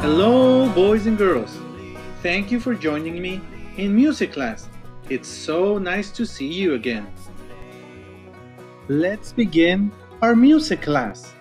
Hello, boys and girls. Thank you for joining me in music class. It's so nice to see you again. Let's begin our music class.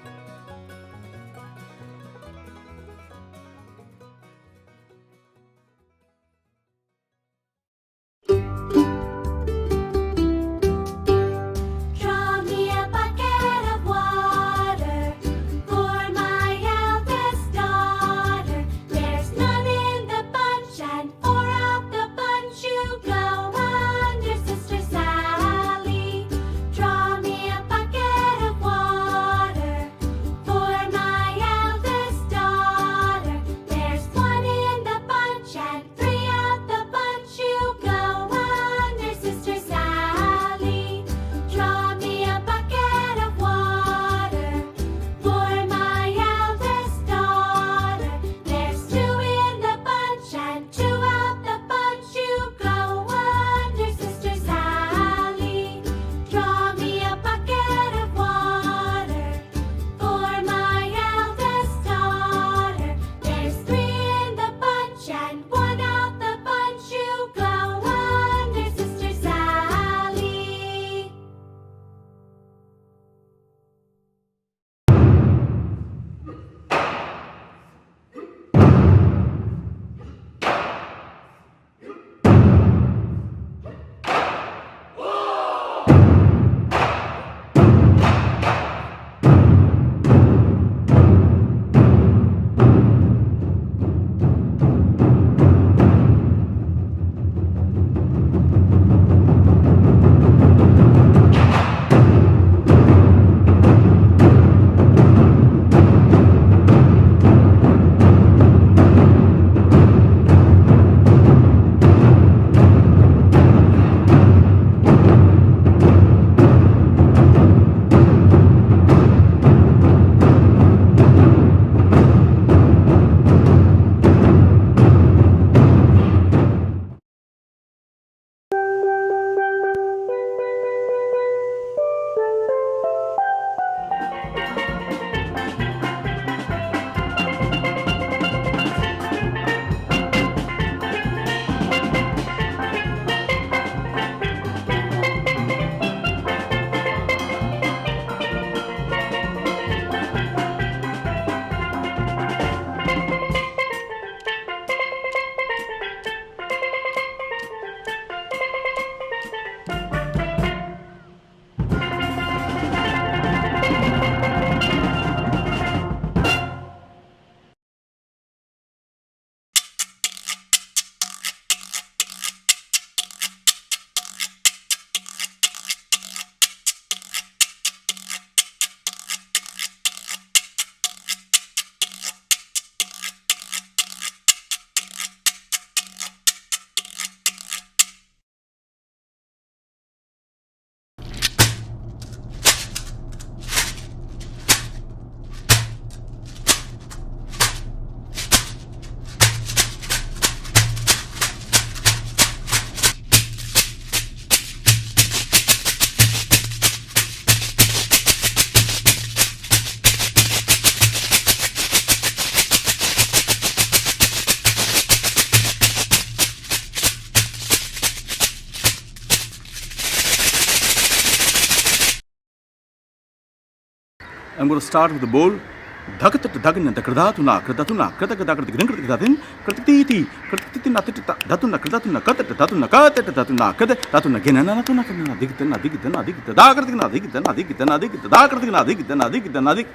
I'm going to start with the bowl. Dhakatata dhagan takradhatuna kradatuna kratakadakratin kratatin kratiti kratitina datuna kradatuna katata datuna katata datuna kada datuna genana datuna kana digitana digitana digitana dakratina digitana digitana digitana dakratina digitana digitana dig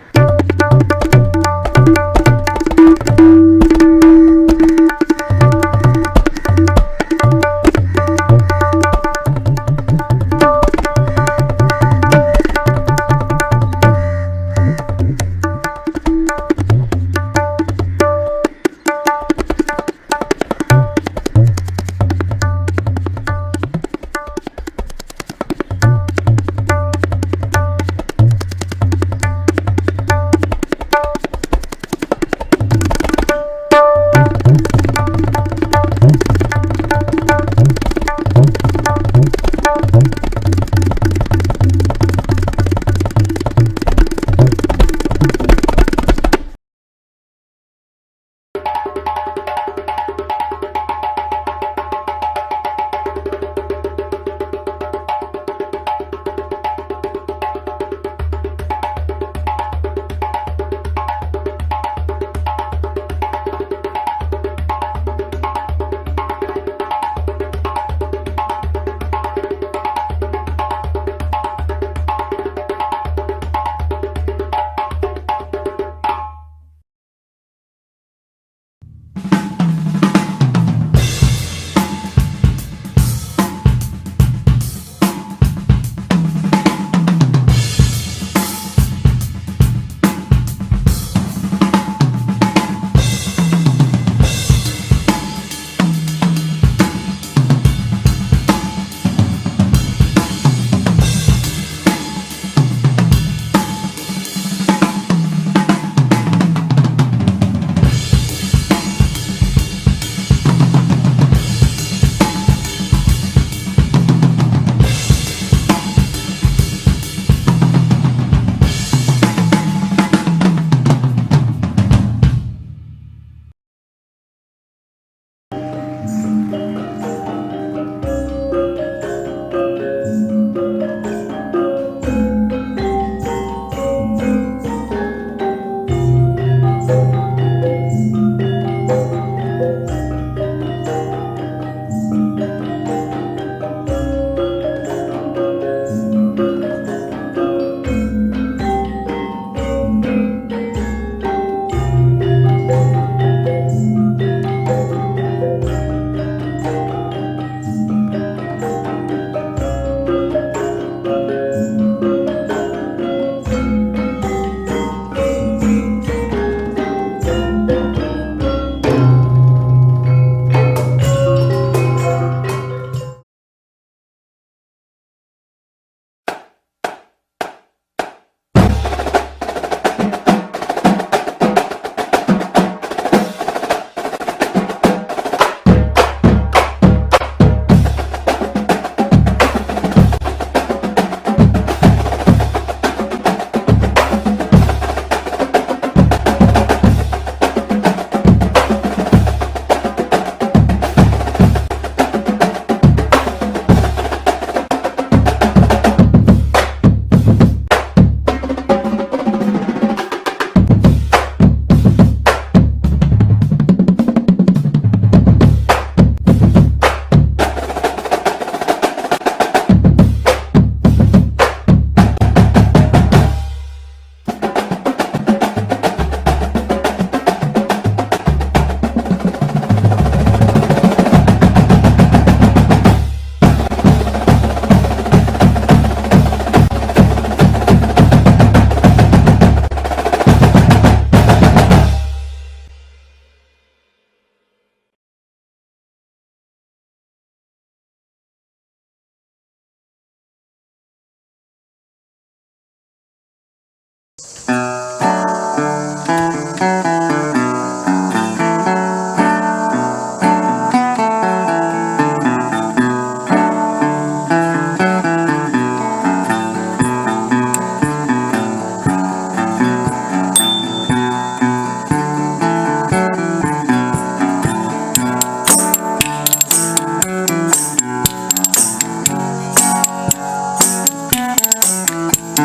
I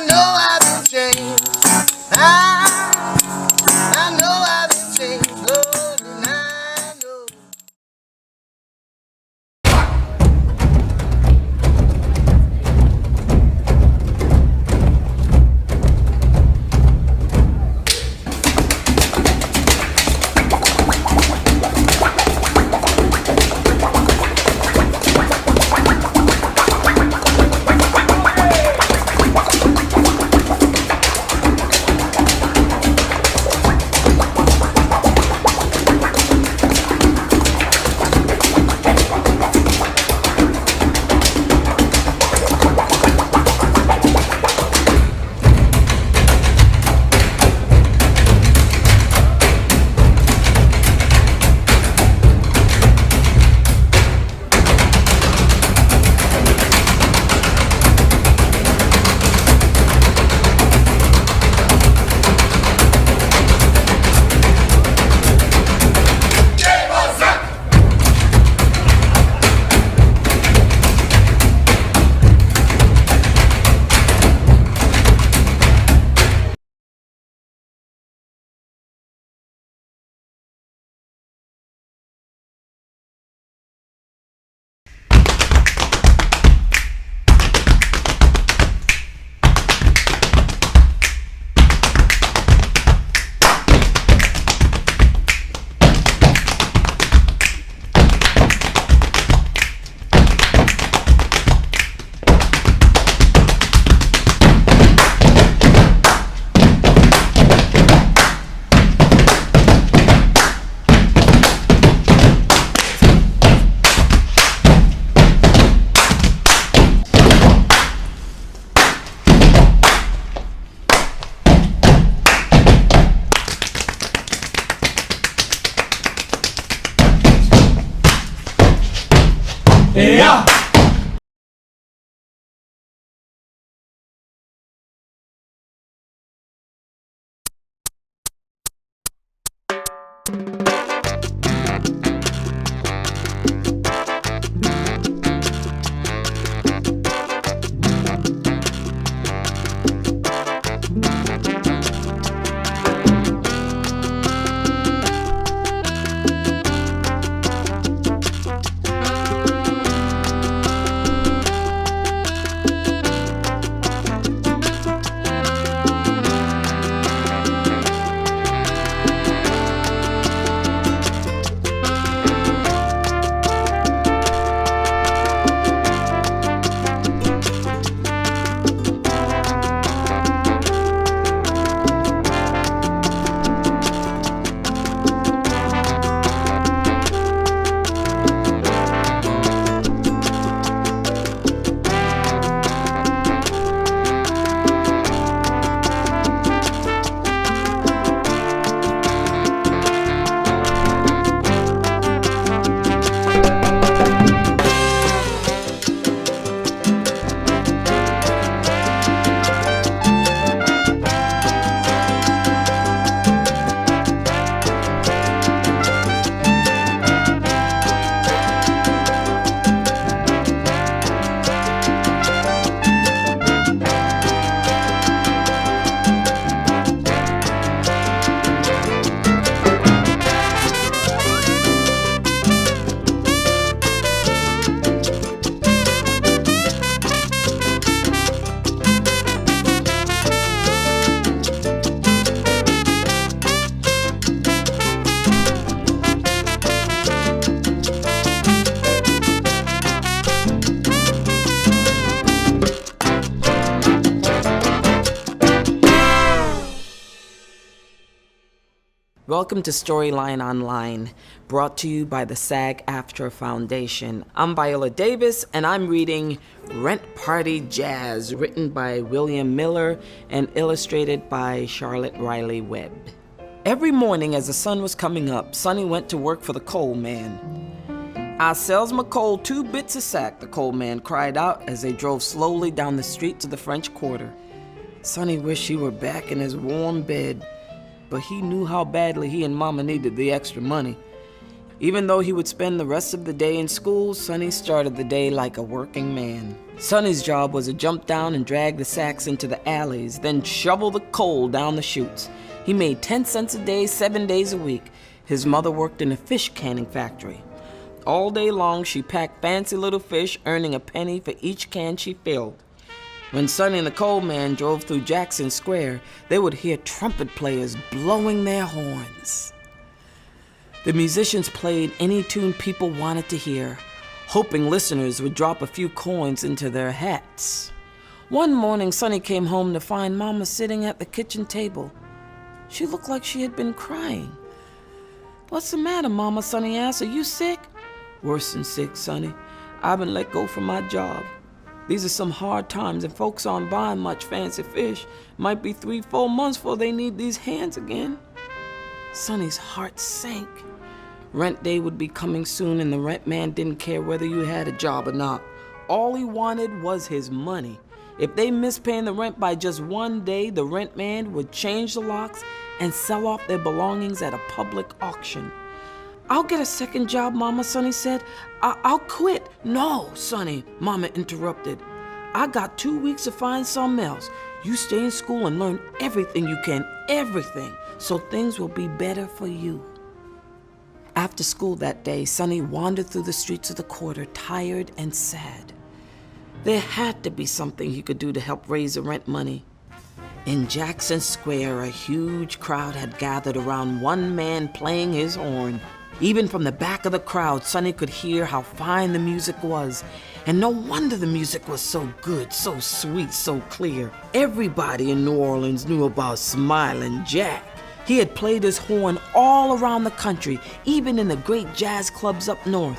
know I've been changed. I know I've been changed, Lord, and I know. Yeah. Welcome to Storyline Online, brought to you by the SAG-AFTRA Foundation. I'm Viola Davis, and I'm reading Rent Party Jazz, written by William Miller and illustrated by Charlotte Riley Webb. Every morning as the sun was coming up, Sonny went to work for the coal man. "I sells my coal 2 bits a sack," the coal man cried out as they drove slowly down the street to the French Quarter. Sonny wished he were back in his warm bed, but he knew how badly he and Mama needed the extra money. Even though he would spend the rest of the day in school, Sonny started the day like a working man. Sonny's job was to jump down and drag the sacks into the alleys, then shovel the coal down the chutes. He made 10 cents a day, 7 days a week. His mother worked in a fish canning factory. All day long, she packed fancy little fish, earning a penny for each can she filled. When Sonny and the coal man drove through Jackson Square, they would hear trumpet players blowing their horns. The musicians played any tune people wanted to hear, hoping listeners would drop a few coins into their hats. One morning, Sonny came home to find Mama sitting at the kitchen table. She looked like she had been crying. "What's the matter, Mama?" Sonny asked. "Are you sick?" "Worse than sick, Sonny. I've been let go from my job. These are some hard times, and folks aren't buying much fancy fish. Might be 3-4 months before they need these hands again." Sonny's heart sank. Rent day would be coming soon, and the rent man didn't care whether you had a job or not. All he wanted was his money. If they missed paying the rent by just one day, the rent man would change the locks and sell off their belongings at a public auction. "I'll get a second job, Mama," Sonny said. I'll quit." "No, Sonny," Mama interrupted. "I got 2 weeks to find something else. You stay in school and learn everything you can, everything, so things will be better for you." After school that day, Sonny wandered through the streets of the quarter, tired and sad. There had to be something he could do to help raise the rent money. In Jackson Square, a huge crowd had gathered around one man playing his horn. Even from the back of the crowd, Sonny could hear how fine the music was. And no wonder the music was so good, so sweet, so clear. Everybody in New Orleans knew about Smilin' Jack. He had played his horn all around the country, even in the great jazz clubs up north.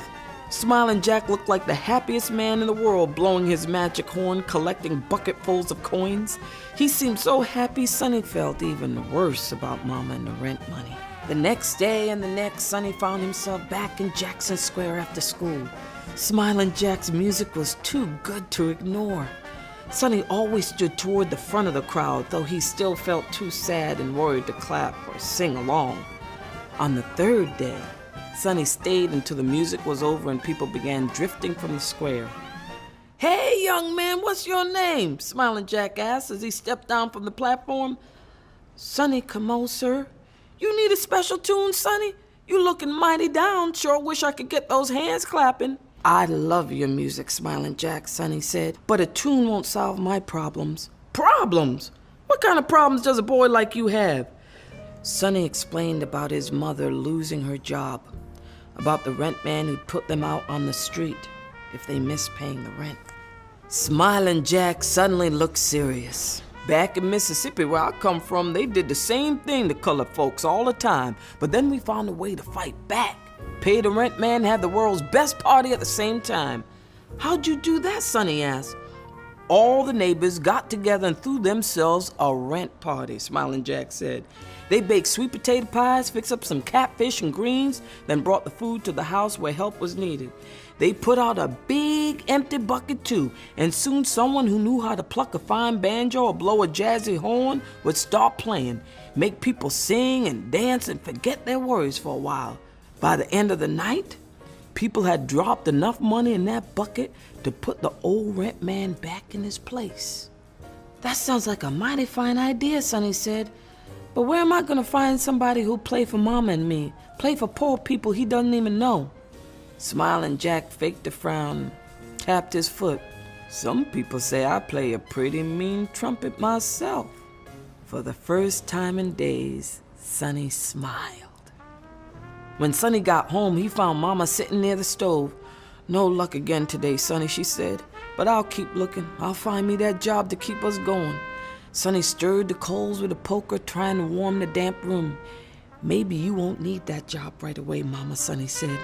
Smilin' Jack looked like the happiest man in the world, blowing his magic horn, collecting bucketfuls of coins. He seemed so happy, Sonny felt even worse about Mama and the rent money. The next day and the next, Sonny found himself back in Jackson Square after school. Smilin' Jack's music was too good to ignore. Sonny always stood toward the front of the crowd, though he still felt too sad and worried to clap or sing along. On the third day, Sonny stayed until the music was over and people began drifting from the square. "Hey, young man, what's your name?" Smilin' Jack asked as he stepped down from the platform. "Sonny Camo, sir." "You need a special tune, Sonny? You looking mighty down. Sure wish I could get those hands clapping." "I love your music, Smilin' Jack," Sonny said, "but a tune won't solve my problems." "Problems? What kind of problems does a boy like you have?" Sonny explained about his mother losing her job, about the rent man who'd put them out on the street if they missed paying the rent. Smilin' Jack suddenly looked serious. "Back in Mississippi, where I come from, they did the same thing to colored folks all the time, but then we found a way to fight back. Pay the rent man, have the world's best party at the same time." "How'd you do that?" Sonny asked. "All the neighbors got together and threw themselves a rent party," Smilin' Jack said. "They baked sweet potato pies, fixed up some catfish and greens, then brought the food to the house where help was needed. They put out a big empty bucket too, and soon someone who knew how to pluck a fine banjo or blow a jazzy horn would start playing, make people sing and dance and forget their worries for a while. By the end of the night, people had dropped enough money in that bucket to put the old rent man back in his place." "That sounds like a mighty fine idea," Sonny said. "But where am I going to find somebody who'll play for Mama and me, play for poor people he doesn't even know?" Smilin' Jack faked a frown, tapped his foot. "Some people say I play a pretty mean trumpet myself." For the first time in days, Sonny smiled. When Sonny got home, he found Mama sitting near the stove. "No luck again today, Sonny," she said, "but I'll keep looking. I'll find me that job to keep us going." Sonny stirred the coals with a poker, trying to warm the damp room. "Maybe you won't need that job right away, Mama," Sonny said.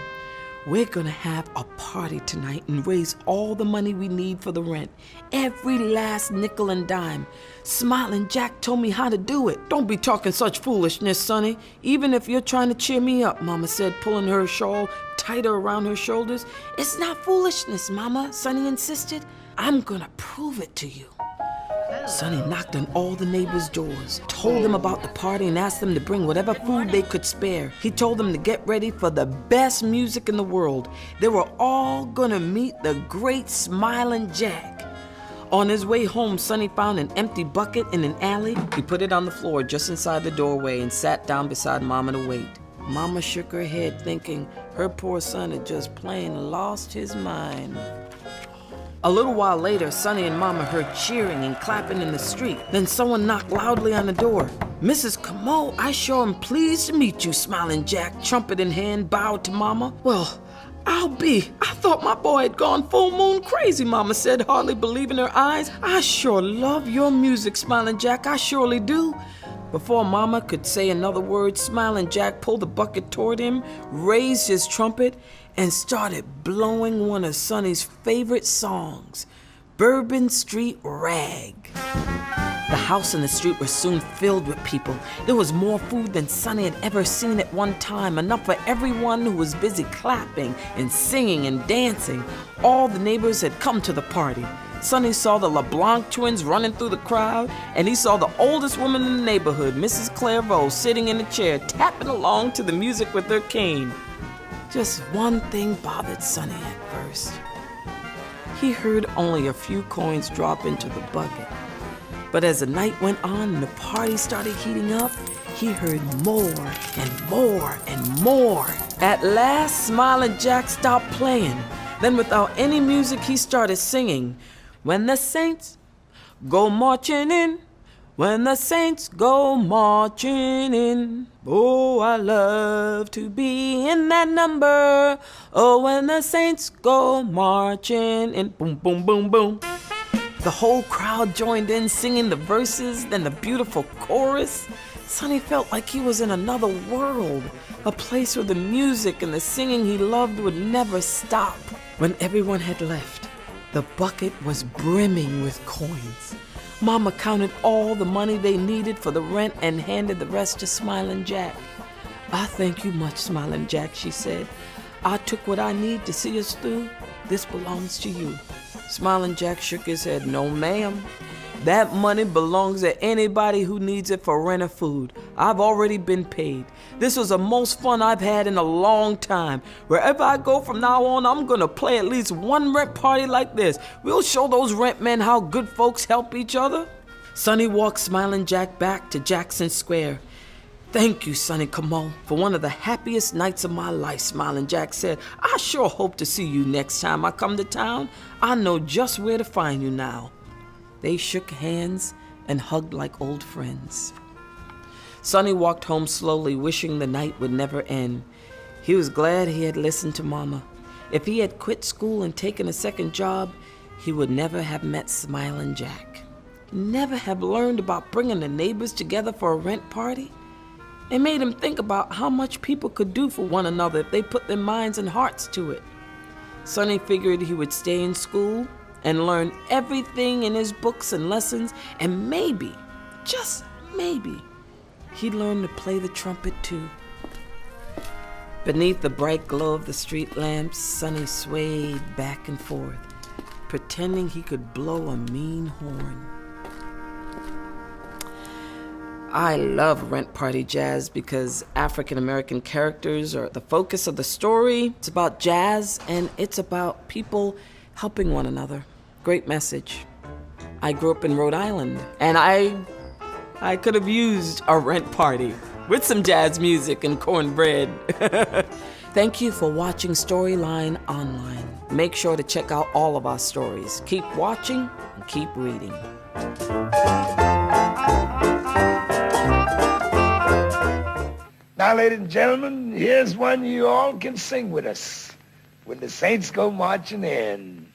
"We're gonna have a party tonight and raise all the money we need for the rent. Every last nickel and dime. Smilin' Jack told me how to do it." "Don't be talking such foolishness, Sonny. Even if you're trying to cheer me up," Mama said, pulling her shawl tighter around her shoulders. "It's not foolishness, Mama," Sonny insisted. "I'm gonna prove it to you." Sonny knocked on all the neighbors' doors, told them about the party and asked them to bring whatever food they could spare. He told them to get ready for the best music in the world. They were all gonna meet the great Smiling Jack. On his way home, Sonny found an empty bucket in an alley. He put it on the floor just inside the doorway and sat down beside Mama to wait. Mama shook her head thinking her poor son had just plain lost his mind. A little while later, Sonny and Mama heard cheering and clapping in the street. Then someone knocked loudly on the door. Mrs. Camo, I sure am pleased to meet you, Smiling Jack, trumpet in hand, bowed to Mama. Well, I thought my boy had gone full moon crazy, Mama said, hardly believing her eyes. I sure love your music, Smiling Jack, I surely do. Before Mama could say another word, Smiling Jack pulled the bucket toward him, raised his trumpet, and started blowing one of Sonny's favorite songs, Bourbon Street Rag. The house and the street were soon filled with people. There was more food than Sonny had ever seen at one time, enough for everyone who was busy clapping and singing and dancing. All the neighbors had come to the party. Sonny saw the LeBlanc twins running through the crowd, and he saw the oldest woman in the neighborhood, Mrs. Clairvaux, sitting in a chair, tapping along to the music with her cane. Just one thing bothered Sonny at first. He heard only a few coins drop into the bucket. But as the night went on and the party started heating up, he heard more and more and more. At last, Smiling Jack stopped playing. Then without any music, he started singing, "When the saints go marching in, when the saints go marching in, oh, I love to be in that number. Oh, when the saints go marching in," boom, boom, boom, boom. The whole crowd joined in, singing the verses, then the beautiful chorus. Sonny felt like he was in another world, a place where the music and the singing he loved would never stop. When everyone had left, the bucket was brimming with coins. Mama counted all the money they needed for the rent and handed the rest to Smiling Jack. "I thank you much, Smiling Jack," she said. "I took what I need to see us through. This belongs to you." Smiling Jack shook his head. "No, ma'am. That money belongs to anybody who needs it for rent or food. I've already been paid. This was the most fun I've had in a long time. Wherever I go from now on, I'm gonna play at least one rent party like this. We'll show those rent men how good folks help each other." Sonny walked Smiling Jack back to Jackson Square. "Thank you, Sonny Camo, for one of the happiest nights of my life," Smiling Jack said. "I sure hope to see you next time I come to town. I know just where to find you now." They shook hands and hugged like old friends. Sonny walked home slowly, wishing the night would never end. He was glad he had listened to Mama. If he had quit school and taken a second job, he would never have met Smiling Jack. Never have learned about bringing the neighbors together for a rent party. It made him think about how much people could do for one another if they put their minds and hearts to it. Sonny figured he would stay in school and learn everything in his books and lessons, and maybe, just maybe, he'd learn to play the trumpet too. Beneath the bright glow of the street lamps, Sonny swayed back and forth, pretending he could blow a mean horn. I love Rent Party Jazz because African American characters are the focus of the story. It's about jazz and it's about people helping one another. Great message. I grew up in Rhode Island and I could have used a rent party with some jazz music and cornbread. Thank you for watching Storyline Online. Make sure to check out all of our stories. Keep watching and keep reading. Now, ladies and gentlemen, here's one you all can sing with us. When the Saints go marching in.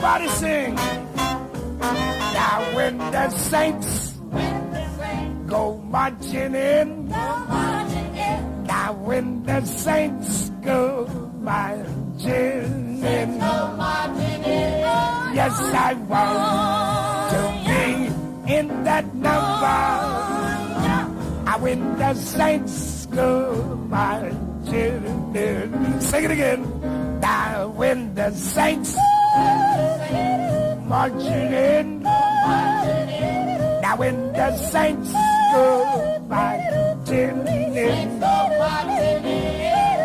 Everybody sing. Now when the saints go marching in. Now when the saints go marching in. Yes, I want to be in that number. When the saints go marching in. Sing it again. Now when the saints marching in. Now when the saints go marching in.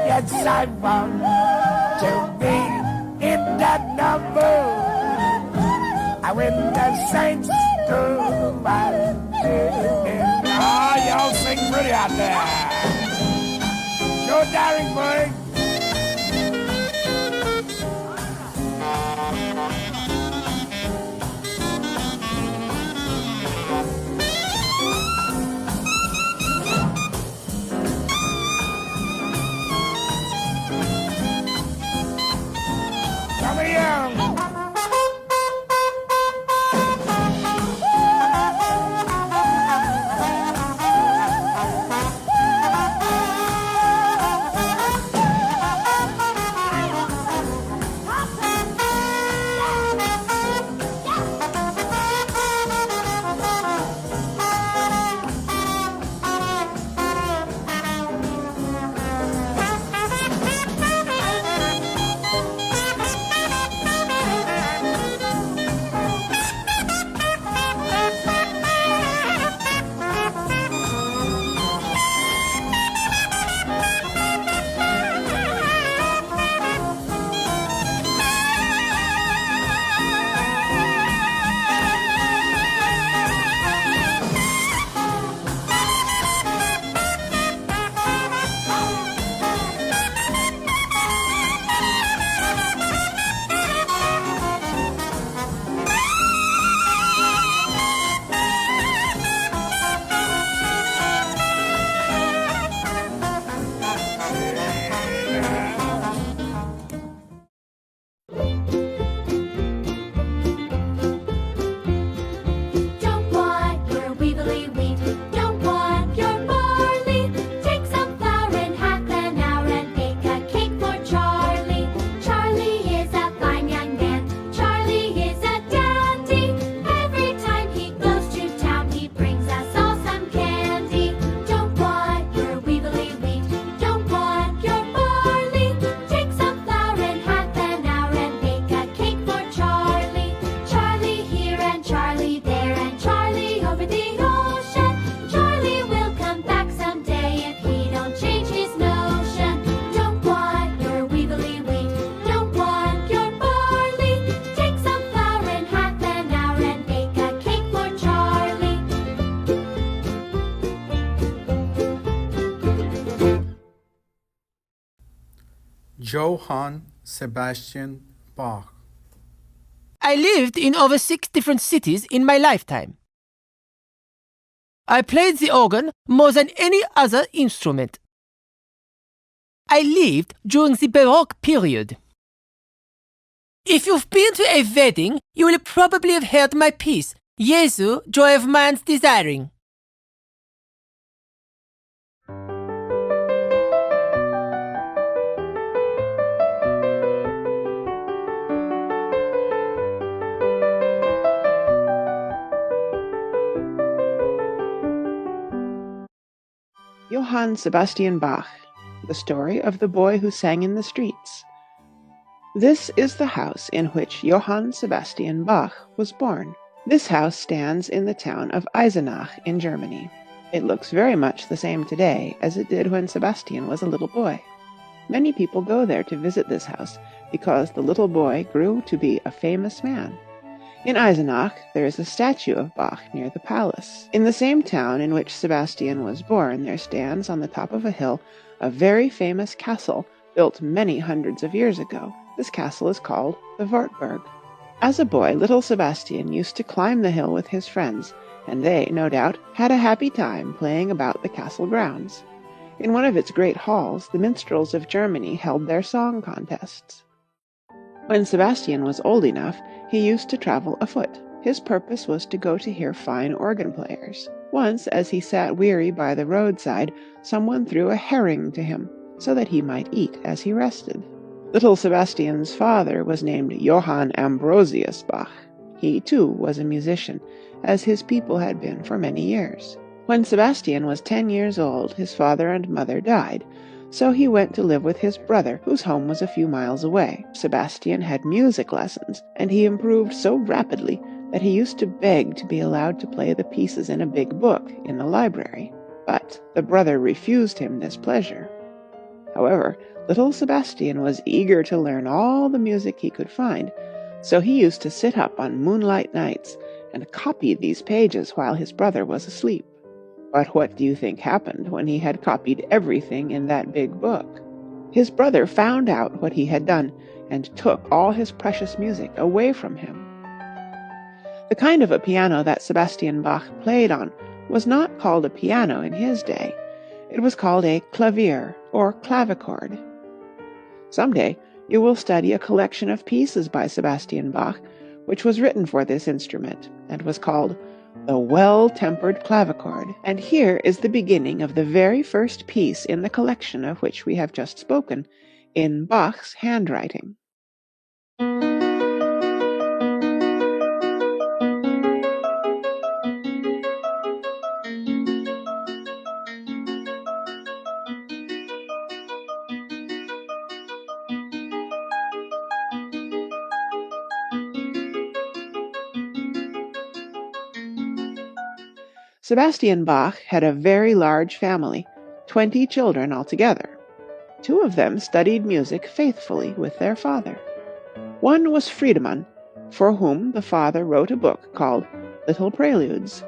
Yes, I want to be in that number. When the saints go marching in. Ah, y'all sing pretty out there. Joe Daringburg. Come young. Johann Sebastian Bach. I lived in over 6 different cities in my lifetime. I played the organ more than any other instrument. I lived during the Baroque period. If you've been to a wedding, you will probably have heard my piece, Jesu, Joy of Man's Desiring. Johann Sebastian Bach, the story of the boy who sang in the streets. This is the house in which Johann Sebastian Bach was born. This house stands in the town of Eisenach in Germany. It looks very much the same today as it did when Sebastian was a little boy. Many people go there to visit this house because the little boy grew to be a famous man. In Eisenach, there is a statue of Bach near the palace. In the same town in which Sebastian was born, there stands on the top of a hill a very famous castle built many hundreds of years ago. This castle is called the Wartburg. As a boy, little Sebastian used to climb the hill with his friends, and they, no doubt, had a happy time playing about the castle grounds. In one of its great halls, the minstrels of Germany held their song contests. When Sebastian was old enough, he used to travel afoot. His purpose was to go to hear fine organ players. Once, as he sat weary by the roadside, someone threw a herring to him, so that he might eat as he rested. Little Sebastian's father was named Johann Ambrosius Bach. He, too, was a musician, as his people had been for many years. When Sebastian was 10 years old, his father and mother died, so he went to live with his brother, whose home was a few miles away. Sebastian had music lessons, and he improved so rapidly that he used to beg to be allowed to play the pieces in a big book in the library. But the brother refused him this pleasure. However, little Sebastian was eager to learn all the music he could find, so he used to sit up on moonlight nights and copy these pages while his brother was asleep. But what do you think happened when he had copied everything in that big book? His brother found out what he had done and took all his precious music away from him. The kind of a piano that Sebastian Bach played on was not called a piano in his day. It was called a clavier, or clavichord. Someday you will study a collection of pieces by Sebastian Bach, which was written for this instrument, and was called the Well-Tempered Clavichord. And here is the beginning of the very first piece in the collection of which we have just spoken, in Bach's handwriting. Sebastian Bach had a very large family, 20 children altogether. 2 of them studied music faithfully with their father. One was Friedemann, for whom the father wrote a book called Little Preludes.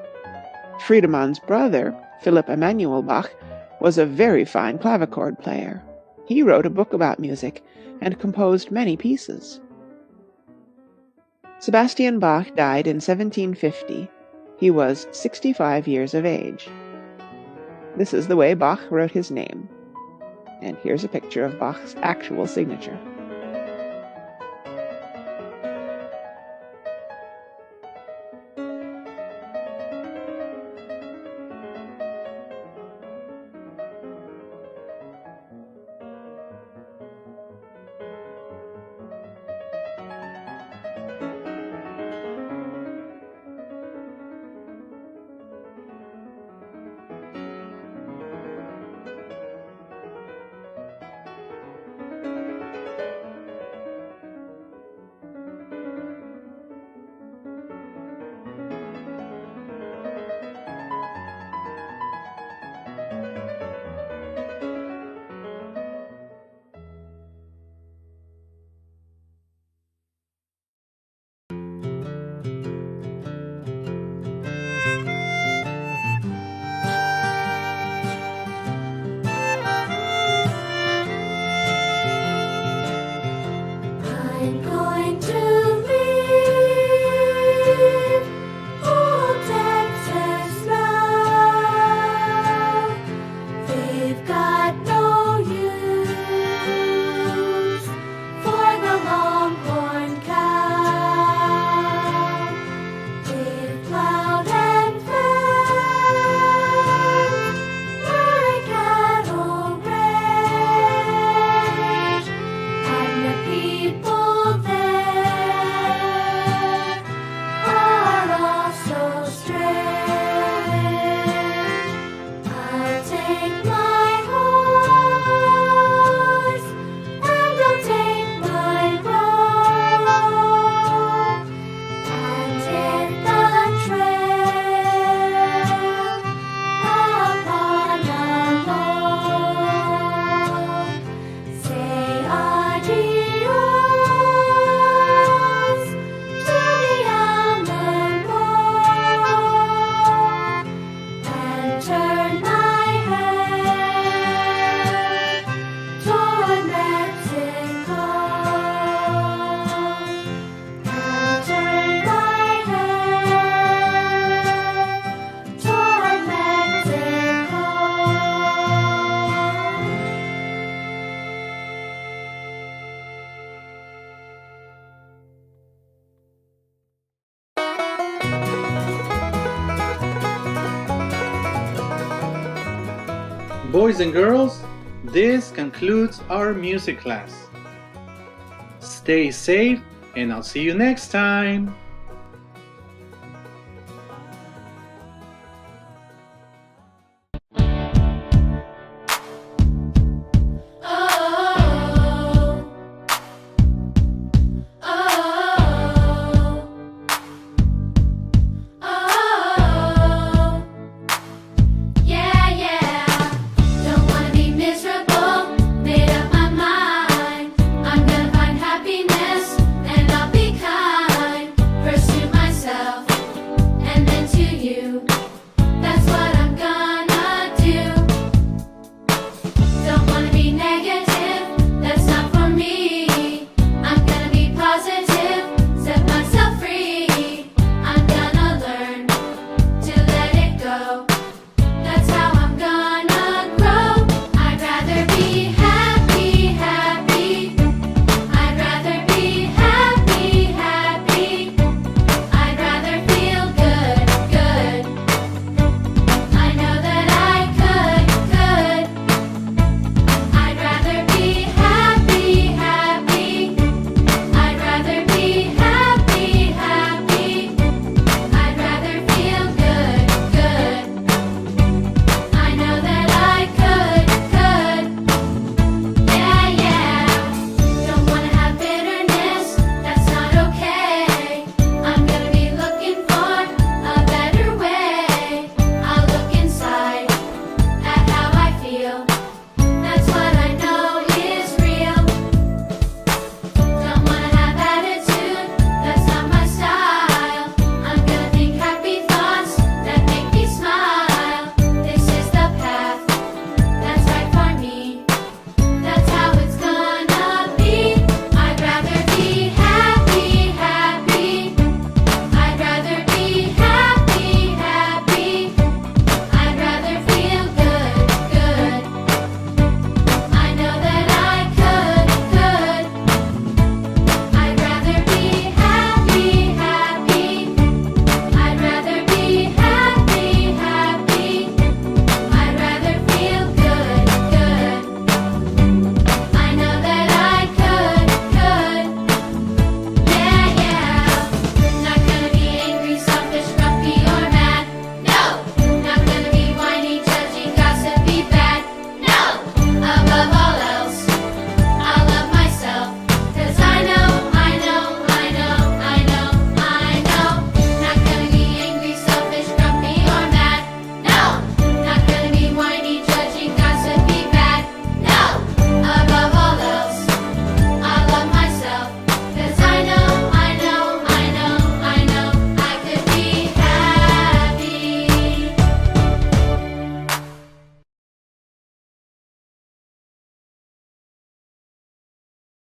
Friedemann's brother, Philipp Emanuel Bach, was a very fine clavichord player. He wrote a book about music and composed many pieces. Sebastian Bach died in 1750. He was 65 years of age. This is the way Bach wrote his name. And here's a picture of Bach's actual signature. Boys and girls, this concludes our music class. Stay safe, and I'll see you next time.